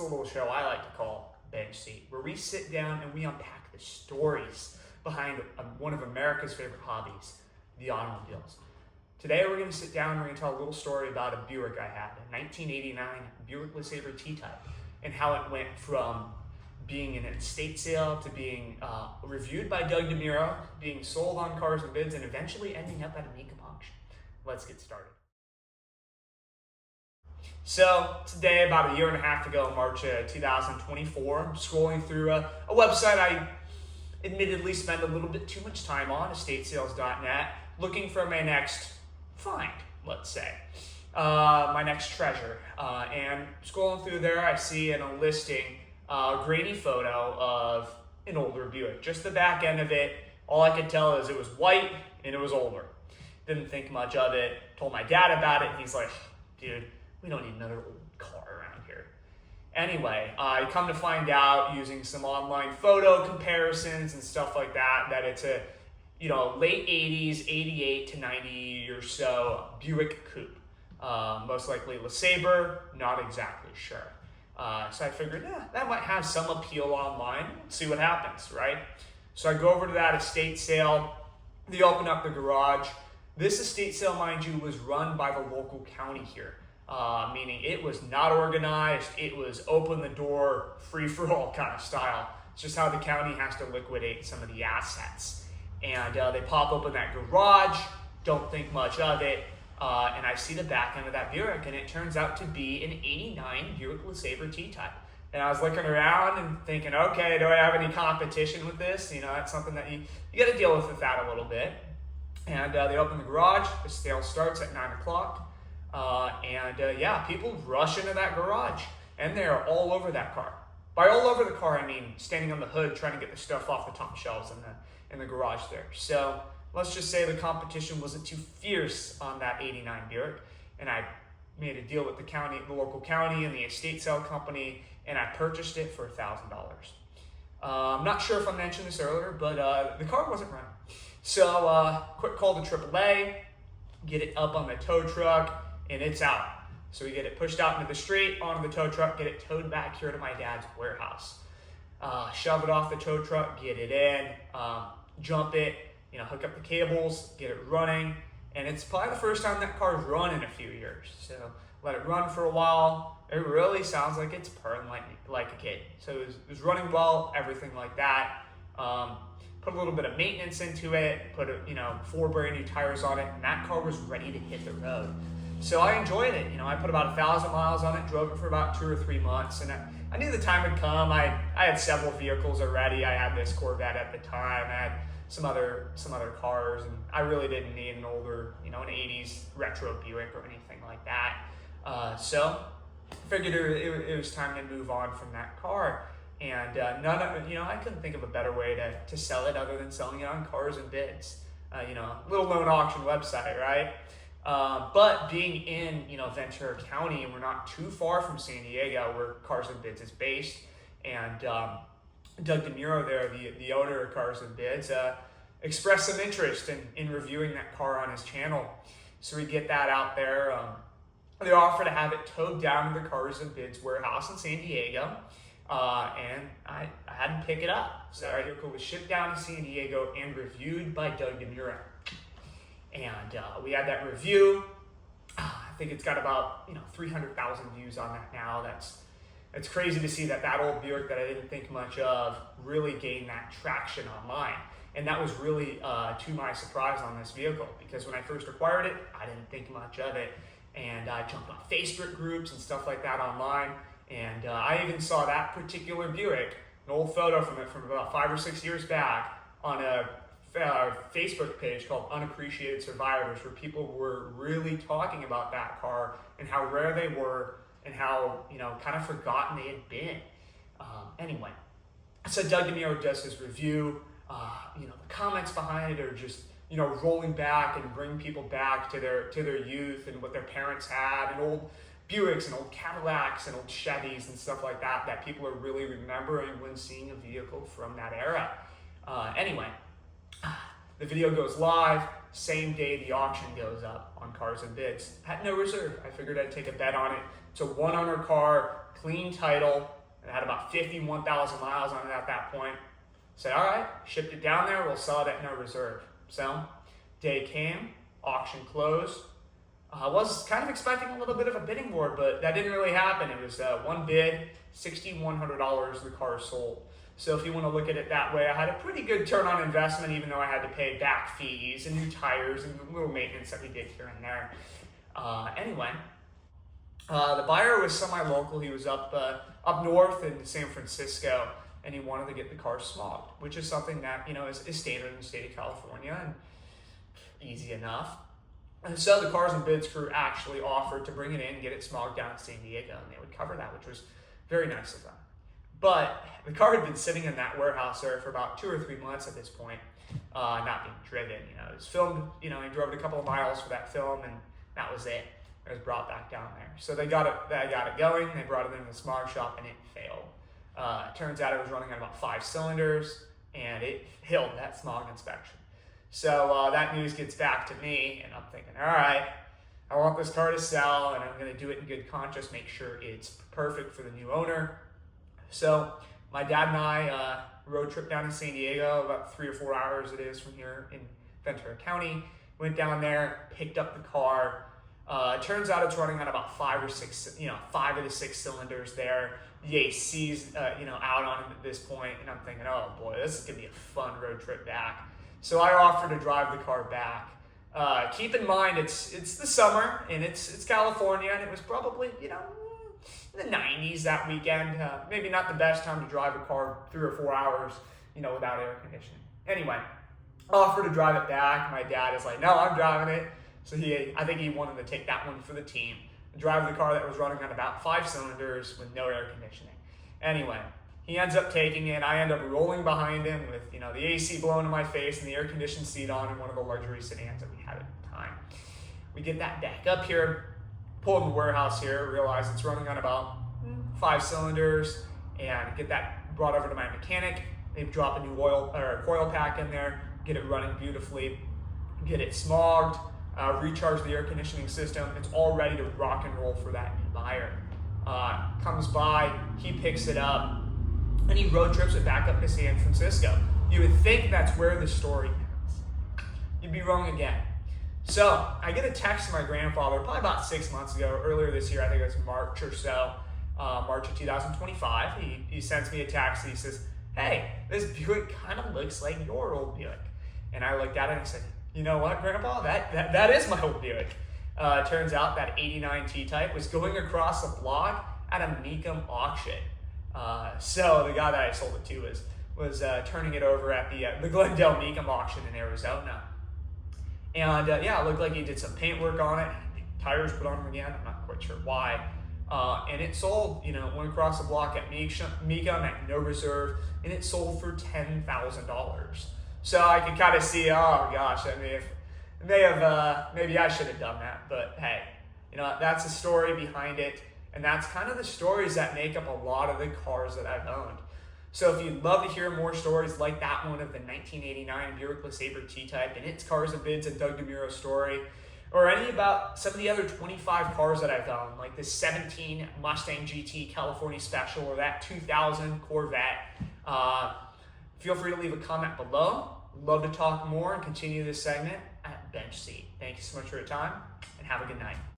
a little show I like to call Bench Seat, where we sit down and we unpack the stories behind one of America's favorite hobbies, the automobiles. Today we're going to sit down and we're going to tell a little story about a Buick I had, a 1989 Buick LeSabre T-Type, and how it went from being in an estate sale to being reviewed by Doug DeMuro, being sold on Cars and Bids, and eventually ending up at a Mecum auction. Let's get started. So today, about a year and a half ago, March 2024, I'm scrolling through a website I admittedly spend a little bit too much time on, estatesales.net, looking for my next find, let's say, my next treasure. And scrolling through there, I see in a listing a grainy photo of an older Buick. Just the back end of it, all I could tell is it was white and it was older. Didn't think much of it. Told my dad about it and he's like, dude, we don't need another old car around here. Anyway, I come to find out using some online photo comparisons and stuff like that, that it's a, late 80s, 88 to 90 or so Buick coupe. Most likely LeSabre, not exactly sure. So I figured, that might have some appeal online. Let's see what happens, right? So I go over to that estate sale. They open up the garage. This estate sale, mind you, was run by the local county here, meaning it was not organized. It was open the door, free-for-all kind of style. It's just how the county has to liquidate some of the assets. And they pop open that garage, don't think much of it. And I see the back end of that Buick, and it turns out to be an 89 Buick LeSabre T-Type. And I was looking around and thinking, okay, do I have any competition with this? That's something that you got to deal with that a little bit. And they open the garage. The sale starts at 9 o'clock. People rush into that garage, and they're all over that car. By all over the car, I mean standing on the hood, trying to get the stuff off the top shelves in the garage there. So let's just say the competition wasn't too fierce on that 89 Buick, and I made a deal with the local county and the estate sale company, and I purchased it for $1,000. I'm not sure if I mentioned this earlier, but the car wasn't running. So quick call to AAA, get it up on the tow truck, and it's out. So we get it pushed out into the street, onto the tow truck, get it towed back here to my dad's warehouse. Shove it off the tow truck, get it in, jump it, hook up the cables, get it running, and it's probably the first time that car's run in a few years. So let it run for a while. It really sounds like it's purring like a kid. So it was running well, everything like that. Put a little bit of maintenance into it, put 4 brand new tires on it, and that car was ready to hit the road. So I enjoyed it. I put about 1,000 miles on it, drove it for about 2 or 3 months, and I knew the time had come. I had several vehicles already. I had this Corvette at the time. I had some other cars, and I really didn't need an older, an 80s retro Buick or anything like that. So I figured it was time to move on from that car. And I couldn't think of a better way to sell it other than selling it on Cars and Bids, little known auction website, right? But being in, Ventura County, and we're not too far from San Diego, where Cars and Bids is based, and Doug DeMuro there, the owner of Cars and Bids, expressed some interest in reviewing that car on his channel. So we get that out there. They offer to have it towed down to the Cars and Bids warehouse in San Diego. And I had to pick it up. So our vehicle was shipped down to San Diego and reviewed by Doug DeMuro. And we had that review. I think it's got about 300,000 views on that now. That's crazy to see that old Buick that I didn't think much of really gained that traction online. And that was really to my surprise on this vehicle, because when I first acquired it, I didn't think much of it. And I jumped on Facebook groups and stuff like that online. And I even saw that particular Buick, an old photo from it from about 5 or 6 years back, on a Facebook page called Unappreciated Survivors, where people were really talking about that car and how rare they were and how, kind of forgotten they had been. Anyway, so Doug DeMuro does his review. The comments behind it are just, rolling back and bring people back to their youth and what their parents had, and old Buicks and old Cadillacs and old Chevys and stuff like that people are really remembering when seeing a vehicle from that era. Anyway, the video goes live, same day the auction goes up on Cars and Bids. At no reserve, I figured I'd take a bet on it. It's a one-owner car, clean title, and had about 51,000 miles on it at that point. Said, all right, shipped it down there, we'll sell it at no reserve. So, day came, auction closed. I was kind of expecting a little bit of a bidding war, but that didn't really happen. It was one bid, $6,100 the car sold. So if you want to look at it that way, I had a pretty good turn on investment, even though I had to pay back fees and new tires and little maintenance that we did here and there. Anyway, the buyer was semi-local. He was up north in San Francisco, and he wanted to get the car smogged, which is something that, you know, is standard in the state of California and easy enough. And so the Cars and Bids crew actually offered to bring it in and get it smogged down in San Diego, and they would cover that, which was very nice of them. But the car had been sitting in that warehouse there for about 2 or 3 months at this point, not being driven. You know, it was filmed, you know, he drove it a couple of miles for that film, and that was it. It was brought back down there. So they got it going, they brought it into the smog shop, and it failed. It turns out it was running on about 5 cylinders, and it failed that smog inspection. So that news gets back to me, and I'm thinking, all right, I want this car to sell, and I'm going to do it in good conscience, make sure it's perfect for the new owner. So my dad and I road trip down to San Diego, about 3 or 4 hours it is from here in Ventura County. Went down there, picked up the car. It turns out it's running on about 5 of the 6 cylinders there. The AC's out on it at this point, and I'm thinking, oh boy, this is gonna be a fun road trip back. So I offered to drive the car back. Keep in mind, it's the summer, and it's California, and it was probably, you know, in the 90s that weekend. Maybe not the best time to drive a car 3 or 4 hours, you know, without air conditioning. Anyway, offered to drive it back. My dad is like, no, I'm driving it. So I think he wanted to take that one for the team. Drive the car that was running on about 5 cylinders with no air conditioning. Anyway, he ends up taking it. I end up rolling behind him with, you know, the AC blowing in my face and the air conditioned seat on in one of the luxury sedans that we had at the time. We get that back up here, pull in the warehouse here, realize it's running on about 5 cylinders, and get that brought over to my mechanic. They drop a new coil pack in there, get it running beautifully, get it smogged, recharge the air conditioning system. It's all ready to rock and roll for that new buyer. Comes by, he picks it up, and he road trips it back up to San Francisco. You would think that's where the story ends. You'd be wrong again. So I get a text from my grandfather probably about 6 months ago, earlier this year, I think it was March or so, March of 2025. He sends me a text and he says, hey, this Buick kind of looks like your old Buick. And I looked at it and I said, you know what, Grandpa, that is my old Buick. Turns out that 89 T-Type was going across the block at a Mecum auction. So the guy that I sold it to was turning it over at the Glendale Mecum auction in Arizona. And it looked like he did some paint work on it, tires put on them again, I'm not quite sure why. And it sold, you know, went across the block at Mecum at no reserve, and it sold for $10,000. So I could kind of see, oh gosh, maybe I should have done that, but hey, you know, that's the story behind it, and that's kind of the stories that make up a lot of the cars that I've owned. So if you'd love to hear more stories like that one of the 1989 Buick LeSabre T-Type and its Cars and Bids and Doug DeMuro story, or any about some of the other 25 cars that I've owned, like the 17 Mustang GT California Special or that 2000 Corvette, feel free to leave a comment below. Love to talk more and continue this segment at Bench Seat. Thank you so much for your time, and have a good night.